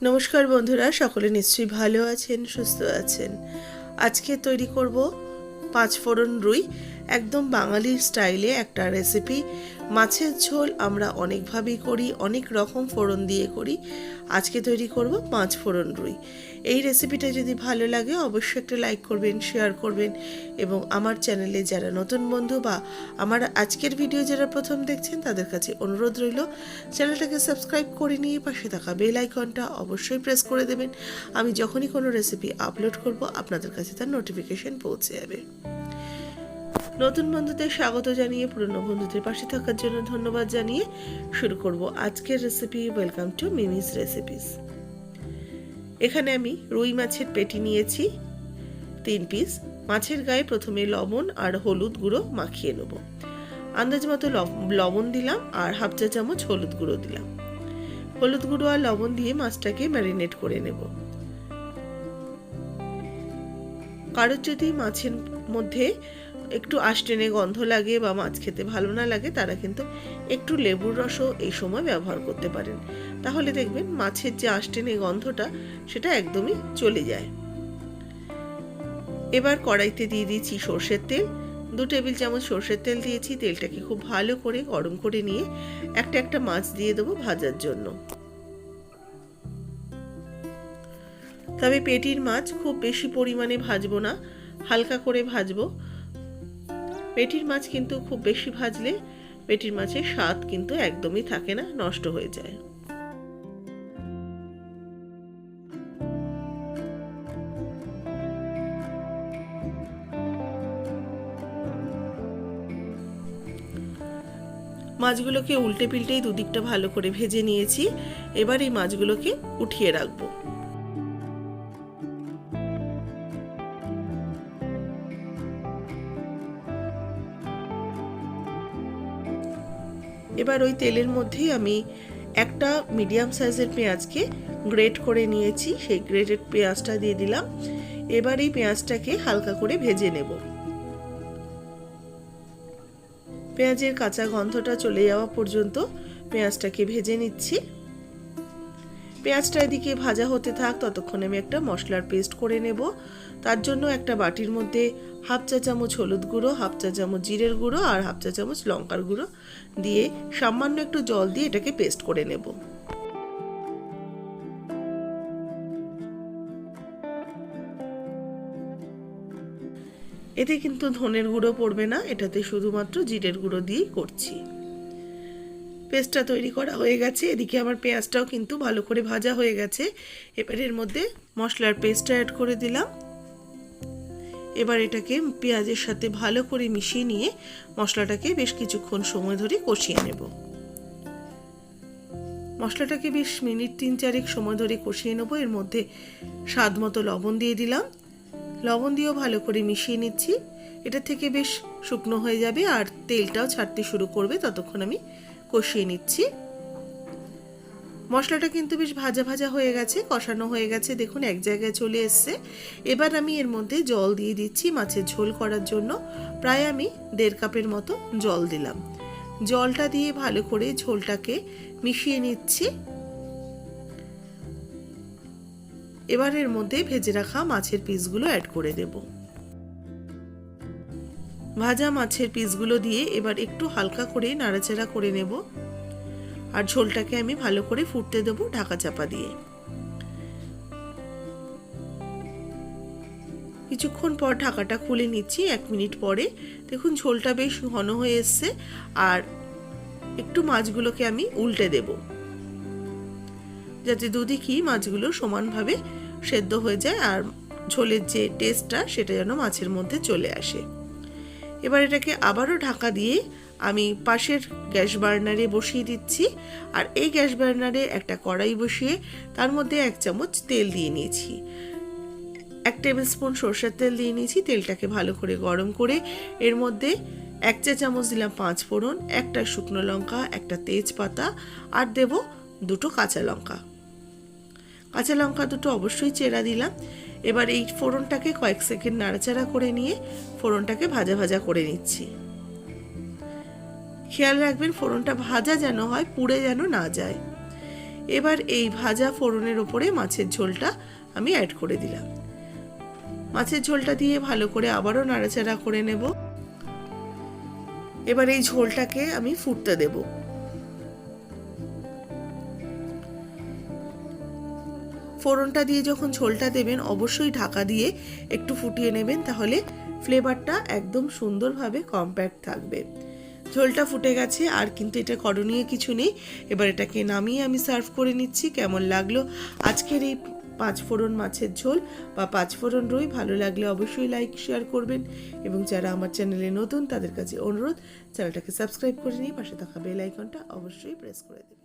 নমস্কার বন্ধুরা, সকলে নিশ্চয়ই ভালো আছেন, সুস্থ আছেন। আজকে তৈরি করব 5 ফোড়ন রুই, একদম বাঙালি স্টাইলে একটা রেসিপি। মাছের ঝোল আমরা অনেকভাবেই করি, অনেক রকম ফোড়ন দিয়ে করি। আজকে তৈরি করব 5 ফোড়ন রুই। এই রেসিপিটা যদি ভালো লাগে অবশ্যই একটা লাইক করবেন, শেয়ার করবেন এবং আমার চ্যানেলে যারা নতুন বন্ধু বা আমার আজকের ভিডিও যারা প্রথম দেখছেন তাদের কাছে অনুরোধ রইল চ্যানেলটাকে সাবস্ক্রাইব করে নিয়ে পাশে থাকা বেল আইকনটা অবশ্যই প্রেস করে দেবেন। আমি যখনই কোনো রেসিপি আপলোড করব আপনাদের কাছে তার নোটিফিকেশন পৌঁছে যাবে। নতুন বন্ধুদের স্বাগত জানিয়ে পুরনো বন্ধুদের পাশে থাকার জন্য ধন্যবাদ জানিয়ে শুরু করব আজকের recipe. Welcome to Mimi's recipes. এখানে আমি রুই মাছের পেটি নিয়েছি 3 পিস। মাছের গায়ে প্রথমে লবণ আর হলুদ গুঁড়ো মাখিয়ে নেব। আন্দাজ মতো লবণ দিলাম আর হাফ চা চামচ হলুদ গুঁড়ো দিলাম। হলুদ গুঁড়ো আর লবণ দিয়ে মাছটাকে ম্যারিনেট করে নেব। কারোর যদি মাছের মধ্যে একটু আঁশটেনে গন্ধ লাগে বা মাছ খেতে ভালো না লাগে তারা কিন্তু একটু লেবুর রসও এই সময় ব্যবহার করতে পারেন। তাহলে দেখবেন মাছের যে আঁশটেনে গন্ধটা সেটা একদমই চলে যায়। এবার কড়াইতে দিয়ে দিয়েছি সর্ষের তেল। 2 টেবিল চামচ সর্ষের তেল দিয়েছি। তেলটাকে খুব ভালো করে গরম করে নিয়ে একটা একটা মাছ দিয়ে দেবো ভাজার জন্য। তবে পেটির মাছ খুব বেশি পরিমাণে ভাজবো না, হালকা করে ভাজবো। পেটির মাছ কিন্তু খুব বেশি ভাজলে পেটির মাছের স্বাদ কিন্তু একদমই থাকে না, নষ্ট হয়ে যায়। মাছগুলোকে উল্টে পিল্টেই দুদিকটা ভালো করে ভেজে নিয়েছি। এবার এই মাছগুলোকে উঠিয়ে রাখবো। এবার ওই তেলের মধ্যেই আমি একটা মিডিয়াম সাইজের পেঁয়াজকে গ্রেট করে নিয়েছি, সেই গ্রেটেড পেঁয়াজটা দিয়ে দিলাম। এবার এই পেঁয়াজটাকে হালকা করে ভেজে নেব। পেঁয়াজের কাঁচা গন্ধটা চলে যাওয়া পর্যন্ত পেঁয়াজটাকে ভেজে নিচ্ছি। পেঁয়াজটা এদিকে ভাজা হতে থাক, ততক্ষণে আমি একটা মশলার পেস্ট করে নেব। তার জন্য একটা বাটির মধ্যে হাফ চা চামচ হলুদ গুঁড়ো, হাফ চা চামচ জিরের গুঁড়ো আর হাফ চা চামচ লঙ্কার গুঁড়ো দিয়ে সামান্য একটু জল দিয়ে এটাকে পেস্ট করে নেব। এতে কিন্তু ধনের গুঁড়ো পড়বে না, এটাতে শুধুমাত্র জিরের গুঁড়ো দিয়েই করছি। পেস্টটা তৈরি করা হয়ে গেছে। এদিকে আমার পেঁয়াজটাও কিন্তু ভালো করে ভাজা হয়ে গেছে। এবার এর মধ্যে মশলার পেস্টটা অ্যাড করে দিলাম। এবার এটাকে পেঁয়াজের সাথে ভালো করে মিশিয়ে নিয়ে মশলাটাকে বেশ কিছুক্ষণ সময় ধরে কষিয়ে নেব। মশলাটাকে বেশ মিনিট 3-4 সময় ধরে কষিয়ে নেব। এর মধ্যে স্বাদ মতো লবণ দিয়ে দিলাম। লবণ দিয়েও ভালো করে মিশিয়ে নিচ্ছি। এটা থেকে বেশ শুকনো হয়ে যাবে আর তেলটাও ছাড়তে শুরু করবে, ততক্ষণ আমি কষিয়ে নিচ্ছি। মশলাটা কিন্তু বেশ ভাজা ভাজা হয়ে গেছে, কষানো হয়ে গেছে, দেখুন এক জায়গায় চলে এসছে। এবার আমি এর মধ্যে জল দিয়ে দিচ্ছি মাছের ঝোল করার জন্য। প্রায় আমি 1.5 কাপের মতো জল দিলাম। জলটা দিয়ে ভালো করে ঝোলটাকে মিশিয়ে নিচ্ছি। এবার এর মধ্যে ভেজে রাখা মাছের পিসগুলো অ্যাড করে দেব। ভাজা মাছের পিসগুলো দিয়ে এবার একটু হালকা করে নাড়াচাড়া করে নেব আর ঝোলটাকে আমি ভালো করে ফুটতে দেব ঢাকা চাপা দিয়ে। কিছুক্ষণ পর ঢাকাটা খুলে নিচ্ছি। 1 মিনিট পরে দেখুন ঝোলটা বেশ ঘন হয়ে এসছে আর একটু মাছগুলোকে আমি উল্টে দেব যাতে দুদিকেই মাছগুলো সমানভাবে সেদ্ধ হয়ে যায় আর ঝোলের যে টেস্টটা সেটা যেন মাছের মধ্যে চলে আসে। এবার এটাকে আবারও ঢাকা দিয়ে আমি পাশের গ্যাস বার্নারে বসিয়ে দিচ্ছি। আর এই গ্যাস বার্নারে একটা কড়াই বসিয়ে তার মধ্যে 1 চামচ তেল দিয়ে নিয়েছি। 1 টেবিল স্পুন সরষের তেল দিয়ে নিয়েছি। তেলটাকে ভালো করে গরম করে এর মধ্যে 1 চা চামচ দিলাম 5 ফোড়ন, একটা শুকনো লঙ্কা, একটা তেজপাতা আর দেব 2টো কাঁচা লঙ্কা। কাঁচা লঙ্কা দুটো অবশ্যই চেরা দিলাম। এবার এই ফোড়নটাকে কয়েক সেকেন্ড নাড়াচাড়া করে নিয়ে ফোড়নটাকে ভাজা ভাজা করে নিচ্ছি। খেয়াল রাখবেন ফোড়নটা ভাজা যেন হয়, পুড়ে যেন না যায়। এবার এই ভাজা ফোড়নের ওপরে মাছের ঝোলটা আমি অ্যাড করে দিলাম। মাছের ঝোলটা দিয়ে ভালো করে আবারও নাড়াচাড়া করে নেব। এবার এই ঝোলটাকে আমি ফুটতে দেব। ফোড়নটা দিয়ে যখন ঝোলটা দেবেন অবশ্যই ঢাকা দিয়ে একটু ফুটিয়ে নেবেন, তাহলে ফ্লেভারটা একদম সুন্দরভাবে কম্প্যাক্ট থাকবে। ঝোলটা ফুটে গেছে, আর কিন্তু এটা করণীয় কিছু নেই। এবার এটাকে নামিয়ে আমি সার্ভ করে নিচ্ছি। কেমন লাগলো আজকের এই 5 ফোড়ন মাছের ঝোল বা 5 ফোড়ন রুই? ভালো লাগলে অবশ্যই লাইক শেয়ার করবেন, এবং যারা আমার চ্যানেলে নতুন তাদের কাছে অনুরোধ চ্যানেলটাকে সাবস্ক্রাইব করে নিয়ে পাশে থাকা বেল আইকনটা অবশ্যই প্রেস করে দেবেন।